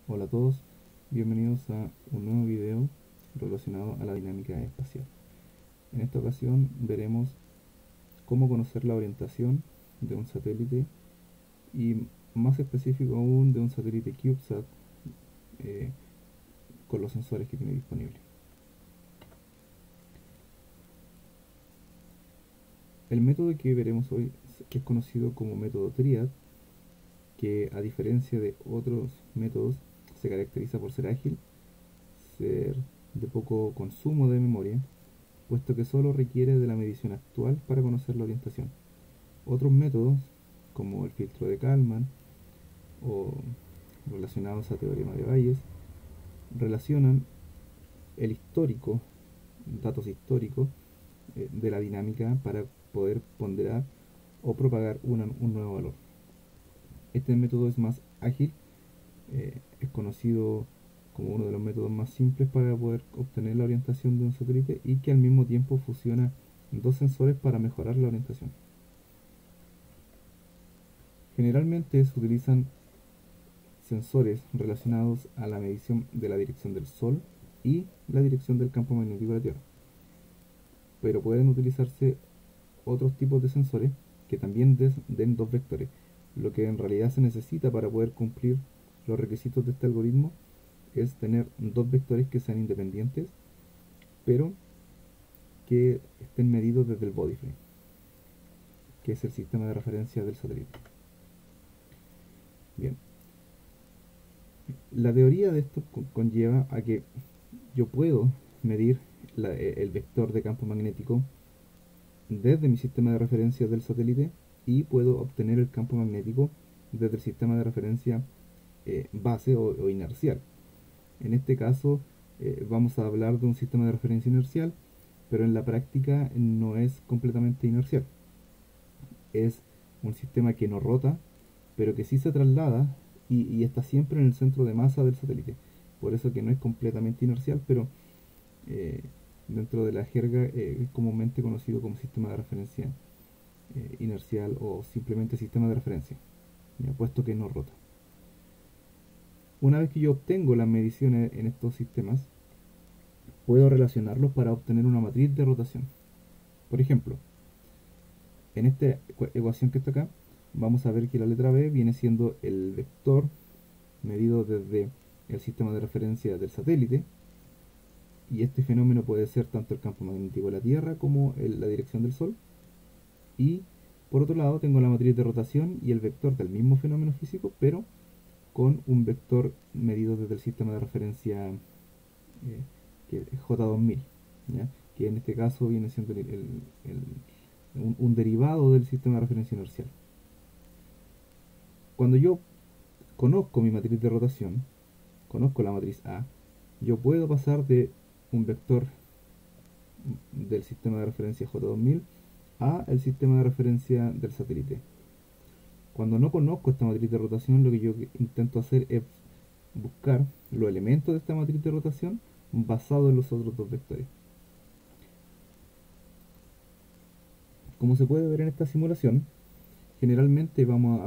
Hola a todos, bienvenidos a un nuevo video relacionado a la dinámica espacial. En esta ocasión veremos cómo conocer la orientación de un satélite y más específico aún de un satélite CubeSat eh, con los sensores que tiene disponible. El método que veremos hoy es conocido como método Triad, que a diferencia de otros métodos se caracteriza por ser ágil, ser de poco consumo de memoria, puesto que solo requiere de la medición actual para conocer la orientación. Otros métodos, como el filtro de Kalman o relacionados a teorema de Bayes, relacionan el histórico, datos históricos de la dinámica para poder ponderar o propagar un nuevo valor. Este método es más ágil, es conocido como uno de los métodos más simples para poder obtener la orientación de un satélite y que al mismo tiempo fusiona dos sensores para mejorar la orientación. Generalmente se utilizan sensores relacionados a la medición de la dirección del Sol y la dirección del campo magnético de la Tierra. Pero pueden utilizarse otros tipos de sensores que también den dos vectores. Lo que en realidad se necesita para poder cumplir los requisitos de este algoritmo es tener dos vectores que sean independientes, pero que estén medidos desde el body frame, que es el sistema de referencia del satélite. Bien, la teoría de esto conlleva a que yo puedo medir el vector de campo magnético desde mi sistema de referencia del satélite y puedo obtener el campo magnético desde el sistema de referencia base o inercial. En este caso vamos a hablar de un sistema de referencia inercial, pero en la práctica no es completamente inercial. Es un sistema que no rota, pero que sí se traslada y está siempre en el centro de masa del satélite. Por eso que no es completamente inercial, pero eh, dentro de la jerga es comúnmente conocido como sistema de referencia inercial o simplemente sistema de referencia, ya, puesto que no rota. Una vez que yo obtengo las mediciones en estos sistemas, puedo relacionarlos para obtener una matriz de rotación. Por ejemplo, en esta ecuación que está acá, vamos a ver que la letra B viene siendo el vector medido desde el sistema de referencia del satélite, y este fenómeno puede ser tanto el campo magnético de la Tierra como la dirección del Sol. Y por otro lado tengo la matriz de rotación y el vector del mismo fenómeno físico, pero con un vector medido desde el sistema de referencia que es J2000, ¿ya? Que en este caso viene siendo un derivado del sistema de referencia inercial. Cuando yo conozco mi matriz de rotación, conozco la matriz A, yo puedo pasar de un vector del sistema de referencia J2000 a el sistema de referencia del satélite. Cuando no conozco esta matriz de rotación, lo que yo intento hacer es buscar los elementos de esta matriz de rotación basado en los otros dos vectores. Como se puede ver en esta simulación, generalmente vamos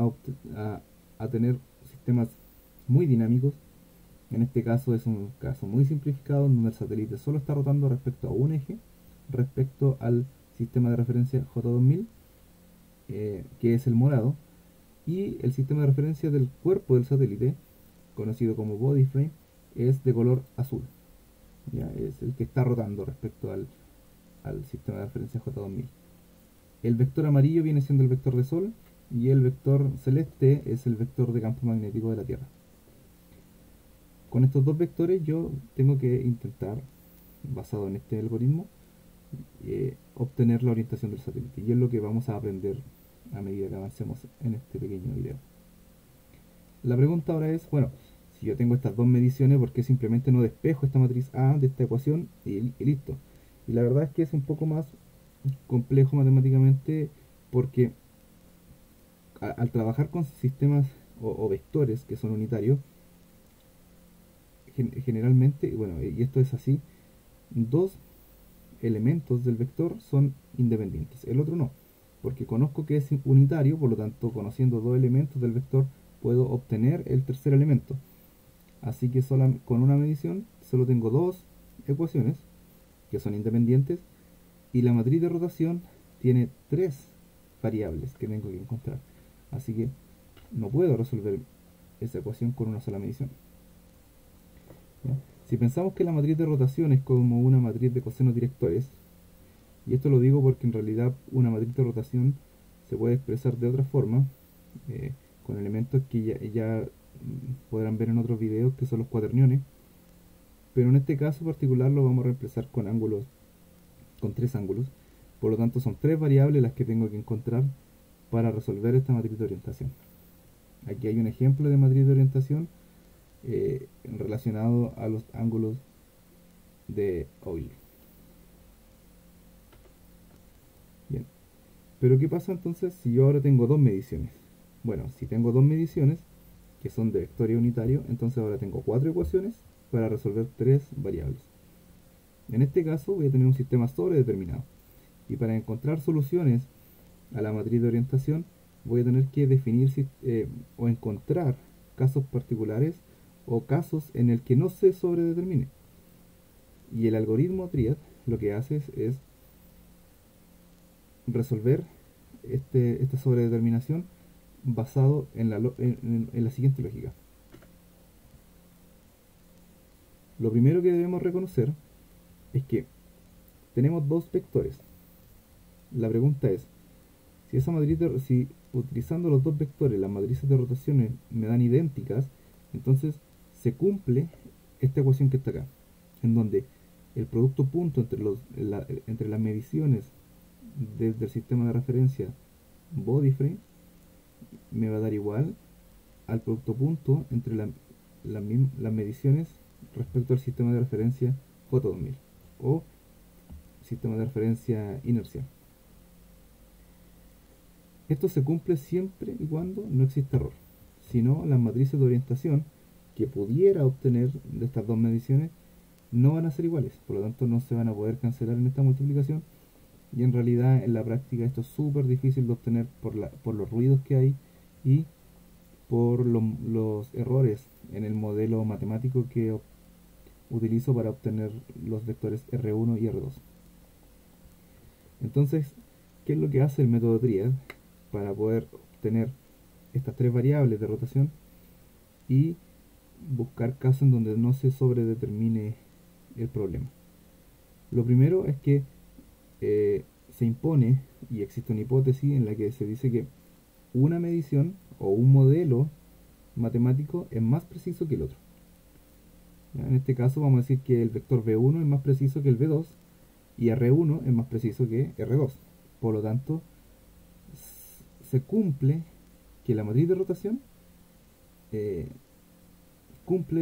a tener sistemas muy dinámicos. En este caso es un caso muy simplificado en donde el satélite solo está rotando respecto a un eje, respecto al sistema de referencia J2000, que es el morado, y el sistema de referencia del cuerpo del satélite, conocido como body frame, es de color azul. ¿Ya? Es el que está rotando respecto al sistema de referencia J2000. El vector amarillo viene siendo el vector de Sol y el vector celeste es el vector de campo magnético de la Tierra. Con estos dos vectores yo tengo que intentar, basado en este algoritmo, obtener la orientación del satélite. Y es lo que vamos a aprender a medida que avancemos en este pequeño video. La pregunta ahora es, bueno, si yo tengo estas dos mediciones, ¿por qué simplemente no despejo esta matriz A de esta ecuación y listo? Y la verdad es que es un poco más complejo matemáticamente porque al trabajar con sistemas o vectores que son unitarios, generalmente, bueno, y esto es así, dos elementos del vector son independientes, el otro no, porque conozco que es unitario, por lo tanto, conociendo dos elementos del vector, puedo obtener el tercer elemento. Así que con una medición solo tengo dos ecuaciones que son independientes y la matriz de rotación tiene tres variables que tengo que encontrar. Así que no puedo resolver esa ecuación con una sola medición. ¿Ya? Si pensamos que la matriz de rotación es como una matriz de cosenos directores, y esto lo digo porque en realidad una matriz de rotación se puede expresar de otra forma, con elementos que ya podrán ver en otros videos, que son los cuaterniones, pero en este caso particular lo vamos a reemplazar con ángulos, con tres ángulos. Por lo tanto son tres variables las que tengo que encontrar para resolver esta matriz de orientación. Aquí hay un ejemplo de matriz de orientación relacionado a los ángulos de Euler. Bien, pero ¿qué pasa entonces si yo ahora tengo dos mediciones? Bueno, si tengo dos mediciones que son de vectores unitarios, entonces ahora tengo cuatro ecuaciones para resolver tres variables. En este caso voy a tener un sistema sobredeterminado, y para encontrar soluciones a la matriz de orientación voy a tener que definir o encontrar casos particulares o casos en el que no se sobredetermine. Y el algoritmo Triad lo que hace es resolver esta sobredeterminación basado en la siguiente lógica. Lo primero que debemos reconocer es que tenemos dos vectores. La pregunta es, si utilizando los dos vectores las matrices de rotaciones me dan idénticas, entonces se cumple esta ecuación que está acá, en donde el producto punto entre las mediciones desde el sistema de referencia body frame me va a dar igual al producto punto entre las mediciones respecto al sistema de referencia J2000 o sistema de referencia inercial. Esto se cumple siempre y cuando no exista error. Si no, las matrices de orientación que pudiera obtener de estas dos mediciones no van a ser iguales, por lo tanto no se van a poder cancelar en esta multiplicación, y en realidad en la práctica esto es súper difícil de obtener por los ruidos que hay y por los errores en el modelo matemático que utilizo para obtener los vectores R1 y R2. Entonces, ¿qué es lo que hace el método Triad para poder obtener estas tres variables de rotación y buscar casos en donde no se sobredetermine el problema? Lo primero es que se impone, y existe una hipótesis en la que se dice que una medición o un modelo matemático es más preciso que el otro. ¿Ya? En este caso vamos a decir que el vector V1 es más preciso que el V2 y R1 es más preciso que R2. Por lo tanto, se cumple que la matriz de rotación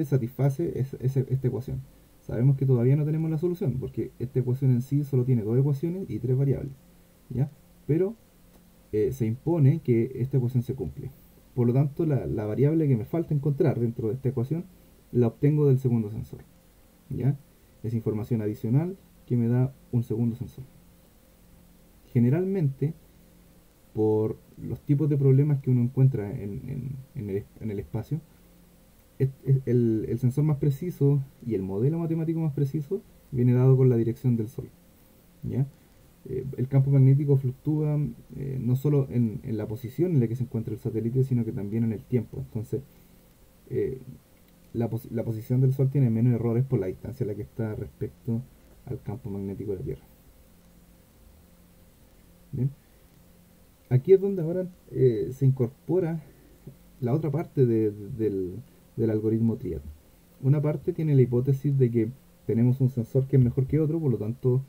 satisface esta ecuación. Sabemos que todavía no tenemos la solución, porque esta ecuación en sí solo tiene dos ecuaciones y tres variables, ¿ya? Pero se impone que esta ecuación se cumple. Por lo tanto, la variable que me falta encontrar dentro de esta ecuación la obtengo del segundo sensor, ¿ya? Es información adicional que me da un segundo sensor. Generalmente, por los tipos de problemas que uno encuentra en el espacio, el sensor más preciso y el modelo matemático más preciso viene dado con la dirección del Sol, ¿ya? El campo magnético fluctúa no solo en la posición en la que se encuentra el satélite, sino que también en el tiempo. Entonces, la posición del Sol tiene menos errores por la distancia a la que está respecto al campo magnético de la Tierra. Bien. Aquí es donde ahora se incorpora la otra parte del algoritmo Triad. Una parte tiene la hipótesis de que tenemos un sensor que es mejor que otro, por lo tanto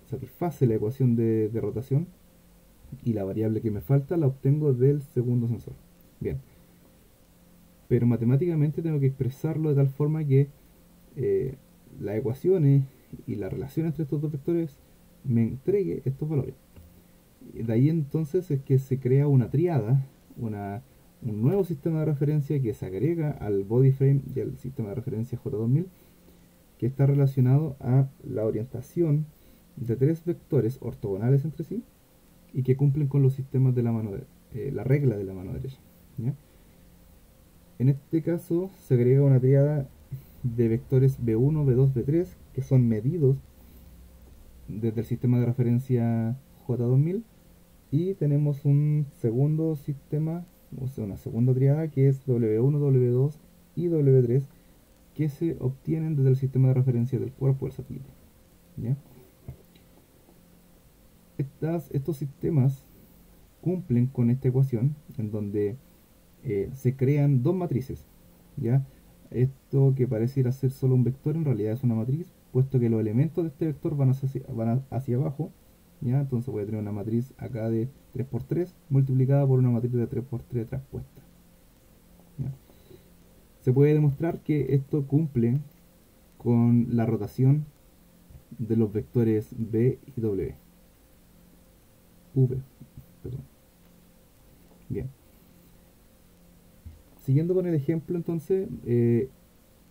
satisface la ecuación de rotación, y la variable que me falta la obtengo del segundo sensor. Bien, pero matemáticamente tengo que expresarlo de tal forma que las ecuaciones y la relación entre estos dos vectores me entregue estos valores. De ahí entonces es que se crea una triada, un nuevo sistema de referencia que se agrega al body frame y al sistema de referencia J2000, que está relacionado a la orientación de tres vectores ortogonales entre sí y que cumplen con los sistemas de la regla de la mano derecha, ¿ya? En este caso se agrega una tríada de vectores B1, B2, B3 que son medidos desde el sistema de referencia J2000, y tenemos un segundo sistema, o sea, una segunda tríada que es W1, W2 y W3 que se obtienen desde el sistema de referencia del cuerpo del satélite. ¿Ya? Estos sistemas cumplen con esta ecuación en donde se crean dos matrices. ¿Ya? Esto que pareciera ser solo un vector en realidad es una matriz, puesto que los elementos de este vector van hacia abajo. ¿Ya? Entonces voy a tener una matriz acá de 3×3 multiplicada por una matriz de 3×3 traspuesta. ¿Ya? Se puede demostrar que esto cumple con la rotación de los vectores B y W. V, perdón. Bien. Siguiendo con el ejemplo, entonces,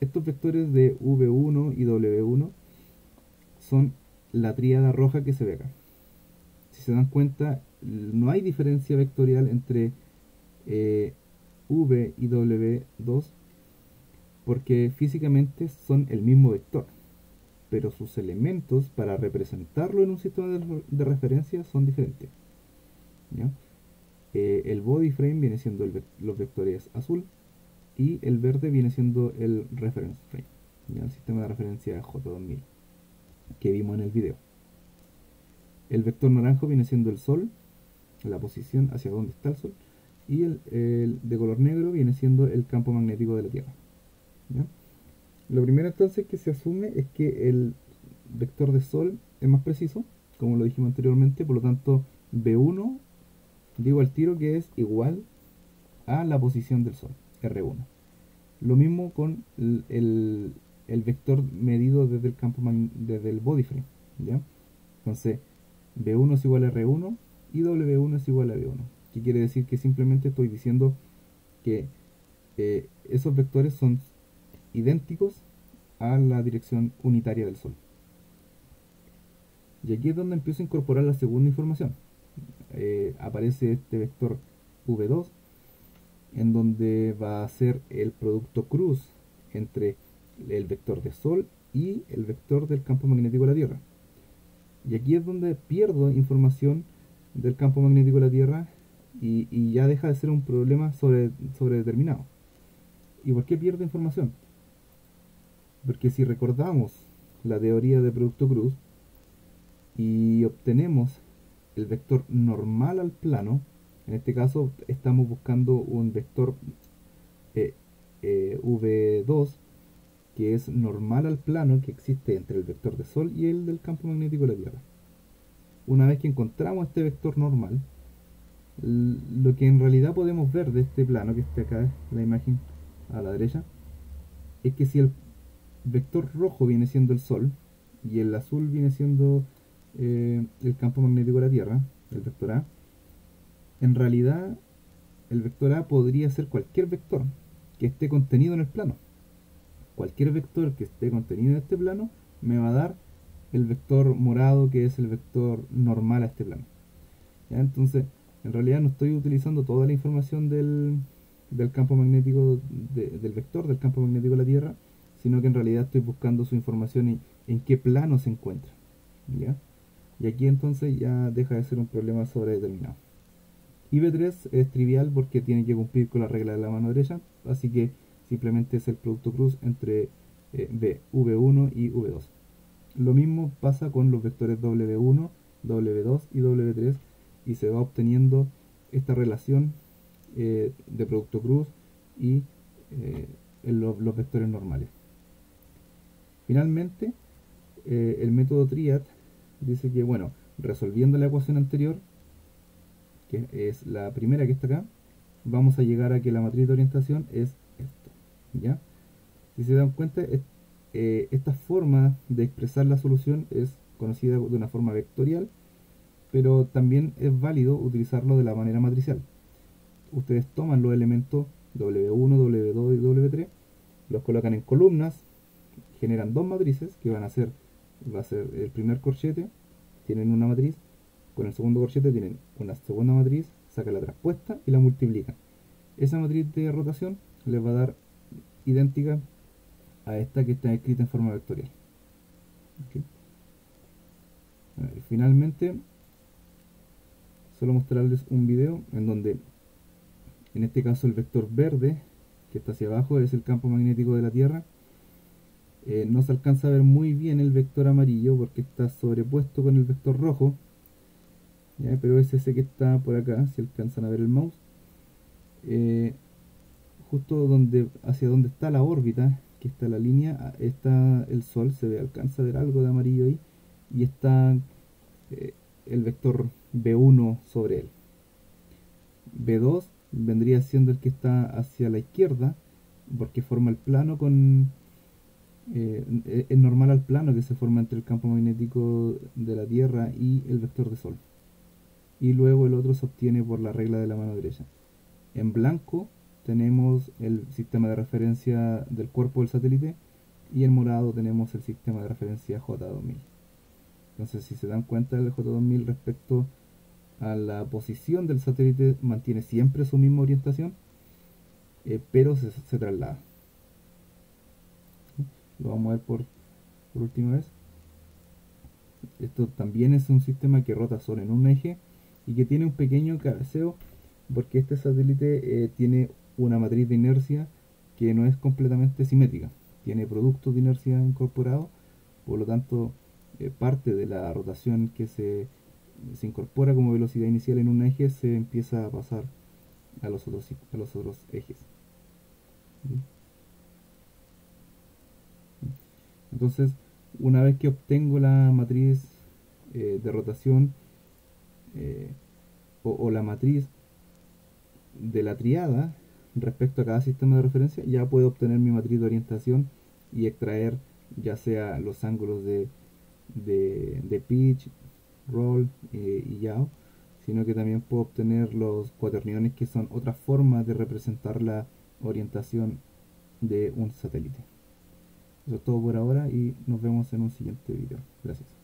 estos vectores de V1 y W1 son la tríada roja que se ve acá. Si se dan cuenta, no hay diferencia vectorial entre V y W2 porque físicamente son el mismo vector, pero sus elementos para representarlo en un sistema de referencia son diferentes. ¿Ya? El body frame viene siendo los vectores azul y el verde viene siendo el reference frame, ¿ya? El sistema de referencia J2000 que vimos en el video. El vector naranjo viene siendo el sol, la posición hacia donde está el sol, y el de color negro viene siendo el campo magnético de la Tierra. ¿Ya? Lo primero entonces que se asume es que el vector de sol es más preciso, como lo dijimos anteriormente, por lo tanto B1 digo al tiro que es igual a la posición del sol, R1. Lo mismo con el vector medido desde el desde el body frame, ¿ya? Entonces, B1 es igual a R1 y W1 es igual a B1. ¿Qué quiere decir? Que simplemente estoy diciendo que esos vectores son idénticos a la dirección unitaria del Sol. Y aquí es donde empiezo a incorporar la segunda información. Aparece este vector V2, en donde va a ser el producto cruz entre el vector de Sol y el vector del campo magnético de la Tierra. Y aquí es donde pierdo información del campo magnético de la Tierra y ya deja de ser un problema sobredeterminado. ¿Y por qué pierdo información? Porque si recordamos la teoría de producto cruz y obtenemos el vector normal al plano, en este caso estamos buscando un vector V2 que es normal al plano que existe entre el vector de Sol y el del campo magnético de la Tierra. Una vez que encontramos este vector normal, lo que en realidad podemos ver de este plano que está acá, la imagen a la derecha, es que si el vector rojo viene siendo el Sol y el azul viene siendo el campo magnético de la Tierra, el vector A, en realidad el vector A podría ser cualquier vector que esté contenido en el plano. Cualquier vector que esté contenido en este plano me va a dar el vector morado, que es el vector normal a este plano. ¿Ya? Entonces, en realidad no estoy utilizando toda la información del campo magnético, del vector del campo magnético de la Tierra, sino que en realidad estoy buscando su información en qué plano se encuentra. ¿Ya? Y aquí entonces ya deja de ser un problema sobredeterminado. Y B3 es trivial porque tiene que cumplir con la regla de la mano derecha, así que simplemente es el producto cruz entre V1 y V2. Lo mismo pasa con los vectores W1, W2 y W3 y se va obteniendo esta relación de producto cruz y los vectores normales. Finalmente, el método Triad dice que, bueno, resolviendo la ecuación anterior, que es la primera que está acá, vamos a llegar a que la matriz de orientación es esto, ¿ya? Si se dan cuenta, esta forma de expresar la solución es conocida de una forma vectorial, pero también es válido utilizarlo de la manera matricial. Ustedes toman los elementos W1, W2 y W3, los colocan en columnas, generan dos matrices que va a ser el primer corchete, tienen una matriz, con el segundo corchete tienen una segunda matriz, sacan la traspuesta y la multiplican. Esa matriz de rotación les va a dar idéntica a esta que está escrita en forma vectorial. ¿Ok? Finalmente, solo mostrarles un video en donde, en este caso, el vector verde, que está hacia abajo, es el campo magnético de la Tierra. No se alcanza a ver muy bien el vector amarillo porque está sobrepuesto con el vector rojo, ¿ya? Pero es ese que está por acá, si alcanzan a ver el mouse. Justo hacia donde está la órbita, que está la línea, está el Sol, alcanza a ver algo de amarillo ahí, y está eh, el vector B1 sobre él. B2 vendría siendo el que está hacia la izquierda, porque forma el plano con... es normal al plano que se forma entre el campo magnético de la Tierra y el vector de Sol. Y luego el otro se obtiene por la regla de la mano derecha. En blanco tenemos el sistema de referencia del cuerpo del satélite y en morado tenemos el sistema de referencia J2000. Entonces, si se dan cuenta, el J2000 respecto a la posición del satélite mantiene siempre su misma orientación, pero se traslada. Lo vamos a ver por última vez. Esto también es un sistema que rota solo en un eje y que tiene un pequeño cabeceo porque este satélite tiene una matriz de inercia que no es completamente simétrica. Tiene productos de inercia incorporados, por lo tanto parte de la rotación que se incorpora como velocidad inicial en un eje se empieza a pasar a los otros ejes. ¿Sí? Entonces, una vez que obtengo la matriz de rotación eh, o la matriz de la triada respecto a cada sistema de referencia, ya puedo obtener mi matriz de orientación y extraer ya sea los ángulos de pitch, roll y yaw, sino que también puedo obtener los cuaterniones, que son otra forma de representar la orientación de un satélite. Eso es todo por ahora y nos vemos en un siguiente video. Gracias.